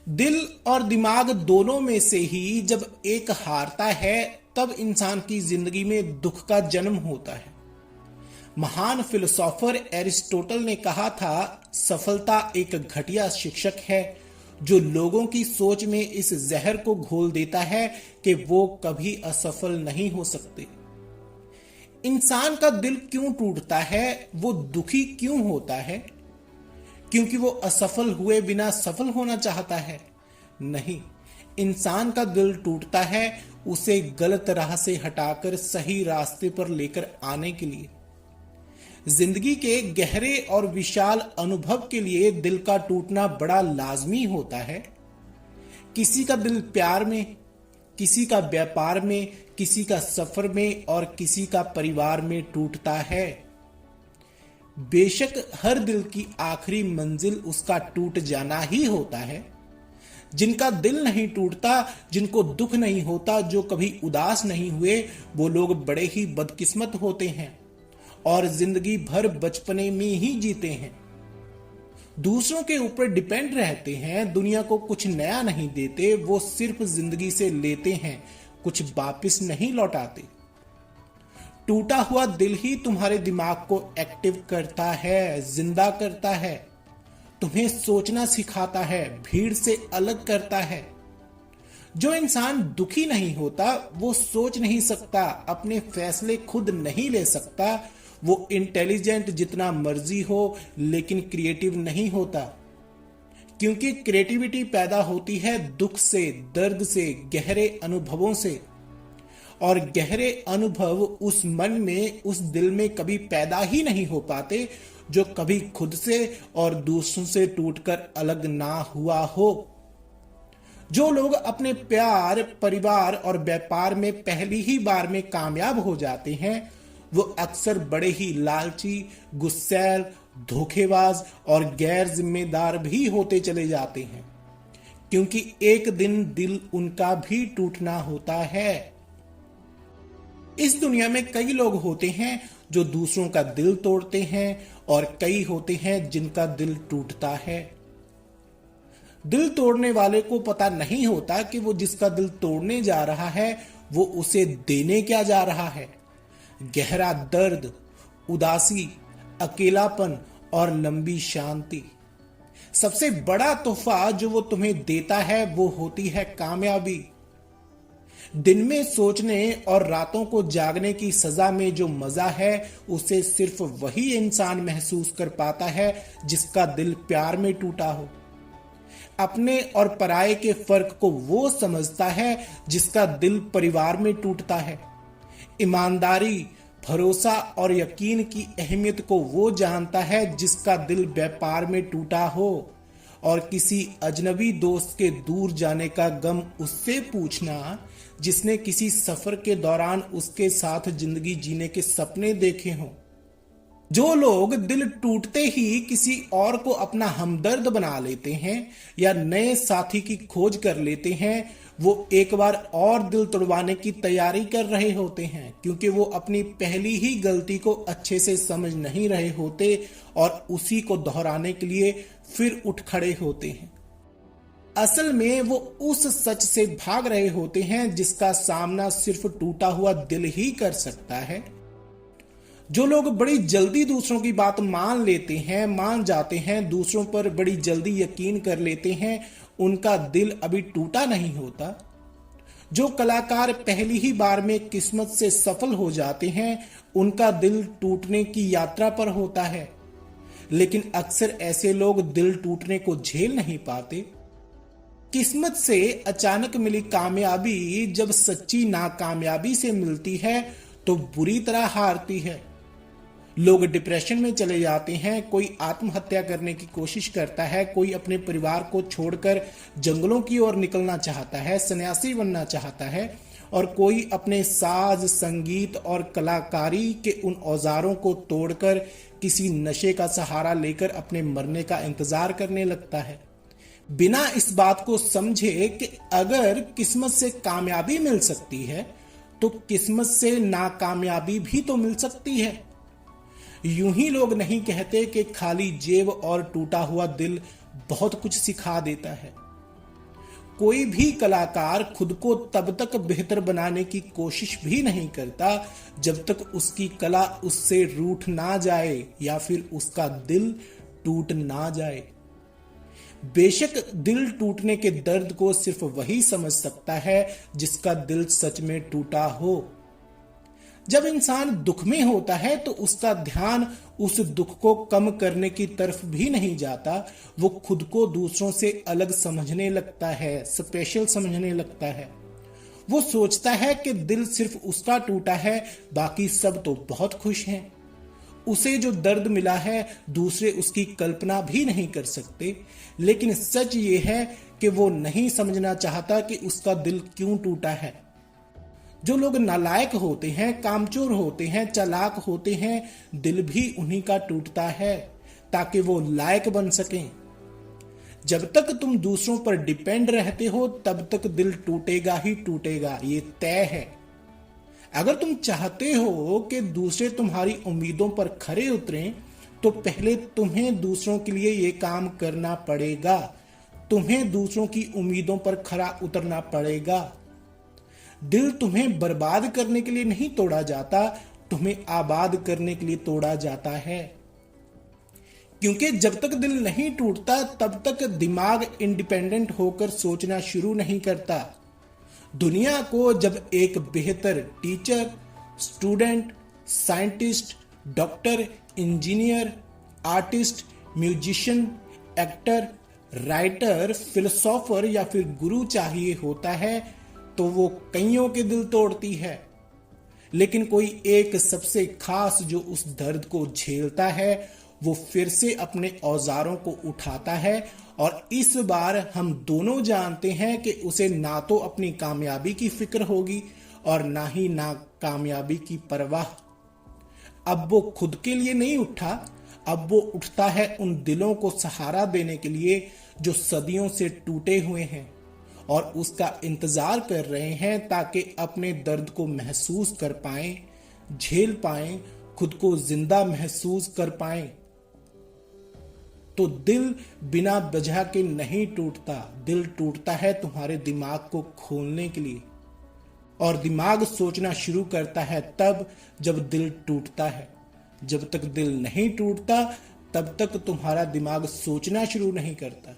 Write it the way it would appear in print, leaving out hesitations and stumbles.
दिल और दिमाग दोनों में से ही जब एक हारता है तब इंसान की जिंदगी में दुख का जन्म होता है। महान फिलोसोफर एरिस्टोटल ने कहा था, सफलता एक घटिया शिक्षक है जो लोगों की सोच में इस जहर को घोल देता है कि वो कभी असफल नहीं हो सकते। इंसान का दिल क्यों टूटता है, वो दुखी क्यों होता है? क्योंकि वो असफल हुए बिना सफल होना चाहता है? नहीं, इंसान का दिल टूटता है उसे गलत राह से हटाकर सही रास्ते पर लेकर आने के लिए। जिंदगी के गहरे और विशाल अनुभव के लिए दिल का टूटना बड़ा लाजमी होता है। किसी का दिल प्यार में, किसी का व्यापार में, किसी का सफर में और किसी का परिवार में टूटता है। बेशक हर दिल की आखिरी मंजिल उसका टूट जाना ही होता है। जिनका दिल नहीं टूटता, जिनको दुख नहीं होता, जो कभी उदास नहीं हुए, वो लोग बड़े ही बदकिस्मत होते हैं और जिंदगी भर बचपने में ही जीते हैं। दूसरों के ऊपर डिपेंड रहते हैं, दुनिया को कुछ नया नहीं देते, वो सिर्फ जिंदगी से लेते हैं, कुछ वापिस नहीं लौटाते। टूटा हुआ दिल ही तुम्हारे दिमाग को एक्टिव करता है, जिंदा करता है, तुम्हें सोचना सिखाता है, भीड़ से अलग करता है। जो इंसान दुखी नहीं होता वो सोच नहीं सकता, अपने फैसले खुद नहीं ले सकता, वो इंटेलिजेंट जितना मर्जी हो लेकिन क्रिएटिव नहीं होता। क्योंकि क्रिएटिविटी पैदा होती है दुख से, दर्द से, गहरे अनुभवों से। और गहरे अनुभव उस मन में, उस दिल में कभी पैदा ही नहीं हो पाते जो कभी खुद से और दूसरों से टूटकर अलग ना हुआ हो। जो लोग अपने प्यार, परिवार और व्यापार में पहली ही बार में कामयाब हो जाते हैं वो अक्सर बड़े ही लालची, गुस्सैल, धोखेबाज और गैर जिम्मेदार भी होते चले जाते हैं, क्योंकि एक दिन दिल उनका भी टूटना होता है। इस दुनिया में कई लोग होते हैं जो दूसरों का दिल तोड़ते हैं और कई होते हैं जिनका दिल टूटता है। दिल तोड़ने वाले को पता नहीं होता कि वो जिसका दिल तोड़ने जा रहा है वो उसे देने क्या जा रहा है। गहरा दर्द, उदासी, अकेलापन और लंबी शांति। सबसे बड़ा तोहफा जो वो तुम्हें देता है वो होती है कामयाबी। दिन में सोचने और रातों को जागने की सजा में जो मजा है उसे सिर्फ वही इंसान महसूस कर पाता है जिसका दिल प्यार में टूटा हो। अपने और पराये के फर्क को वो समझता है जिसका दिल परिवार में टूटता है। ईमानदारी, भरोसा और यकीन की अहमियत को वो जानता है जिसका दिल व्यापार में टूटा हो। और किसी अजनबी दोस्त के दूर जाने का गम उससे पूछना जिसने किसी सफर के दौरान उसके साथ जिंदगी जीने के सपने देखे हों। जो लोग दिल टूटते ही किसी और को अपना हमदर्द बना लेते हैं या नए साथी की खोज कर लेते हैं वो एक बार और दिल तोड़वाने की तैयारी कर रहे होते हैं, क्योंकि वो अपनी पहली ही गलती को अच्छे से समझ नहीं रहे होते और उसी को दोहराने के लिए फिर उठ खड़े होते हैं। असल में वो उस सच से भाग रहे होते हैं जिसका सामना सिर्फ टूटा हुआ दिल ही कर सकता है। जो लोग बड़ी जल्दी दूसरों की बात मान जाते हैं, दूसरों पर बड़ी जल्दी यकीन कर लेते हैं, उनका दिल अभी टूटा नहीं होता। जो कलाकार पहली ही बार में किस्मत से सफल हो जाते हैं उनका दिल टूटने की यात्रा पर होता है। लेकिन अक्सर ऐसे लोग दिल टूटने को झेल नहीं पाते। किस्मत से अचानक मिली कामयाबी जब सच्ची नाकामयाबी से मिलती है तो बुरी तरह हारती है। लोग डिप्रेशन में चले जाते हैं, कोई आत्महत्या करने की कोशिश करता है, कोई अपने परिवार को छोड़कर जंगलों की ओर निकलना चाहता है, सन्यासी बनना चाहता है, और कोई अपने साज, संगीत और कलाकारी के उन औजारों को तोड़कर किसी नशे का सहारा लेकर अपने मरने का इंतजार करने लगता है, बिना इस बात को समझे कि अगर किस्मत से कामयाबी मिल सकती है तो किस्मत से नाकामयाबी भी तो मिल सकती है। यूं ही लोग नहीं कहते कि खाली जेब और टूटा हुआ दिल बहुत कुछ सिखा देता है। कोई भी कलाकार खुद को तब तक बेहतर बनाने की कोशिश भी नहीं करता जब तक उसकी कला उससे रूठ ना जाए या फिर उसका दिल टूट ना जाए। बेशक दिल टूटने के दर्द को सिर्फ वही समझ सकता है जिसका दिल सच में टूटा हो। जब इंसान दुख में होता है तो उसका ध्यान उस दुख को कम करने की तरफ भी नहीं जाता, वो खुद को दूसरों से अलग समझने लगता है, स्पेशल समझने लगता है। वो सोचता है कि दिल सिर्फ उसका टूटा है, बाकी सब तो बहुत खुश हैं। उसे जो दर्द मिला है दूसरे उसकी कल्पना भी नहीं कर सकते, लेकिन सच ये है कि वो नहीं समझना चाहता कि उसका दिल क्यों टूटा है। जो लोग नालायक होते हैं, कामचोर होते हैं, चालाक होते हैं, दिल भी उन्हीं का टूटता है ताकि वो लायक बन सकें। जब तक तुम दूसरों पर डिपेंड रहते हो तब तक दिल टूटेगा ही टूटेगा, ये तय है। अगर तुम चाहते हो कि दूसरे तुम्हारी उम्मीदों पर खरे उतरें तो पहले तुम्हें दूसरों के लिए ये काम करना पड़ेगा। तुम्हें दूसरों की उम्मीदों पर खरा उतरना पड़ेगा। दिल तुम्हें बर्बाद करने के लिए नहीं तोड़ा जाता, तुम्हें आबाद करने के लिए तोड़ा जाता है। क्योंकि जब तक दिल नहीं टूटता तब तक दिमाग इंडिपेंडेंट होकर सोचना शुरू नहीं करता। दुनिया को जब एक बेहतर teacher, student, scientist, doctor, engineer, artist, musician, actor, writer, philosopher या फिर गुरु चाहिए होता है तो वो कईयों के दिल तोड़ती है, लेकिन कोई एक सबसे खास जो उस दर्द को झेलता है वो फिर से अपने औजारों को उठाता है। और इस बार हम दोनों जानते हैं कि उसे ना तो अपनी कामयाबी की फिक्र होगी और ना ही नाकामयाबी की परवाह। अब वो खुद के लिए नहीं उठा, अब वो उठता है उन दिलों को सहारा देने के लिए जो सदियों से टूटे हुए हैं और उसका इंतजार कर रहे हैं ताकि अपने दर्द को महसूस कर पाएं, झेल पाएं, खुद को जिंदा महसूस कर पाएं। तो दिल बिना वजह के नहीं टूटता, दिल टूटता है तुम्हारे दिमाग को खोलने के लिए। और दिमाग सोचना शुरू करता है तब जब दिल टूटता है। जब तक दिल नहीं टूटता तब तक तुम्हारा दिमाग सोचना शुरू नहीं करता।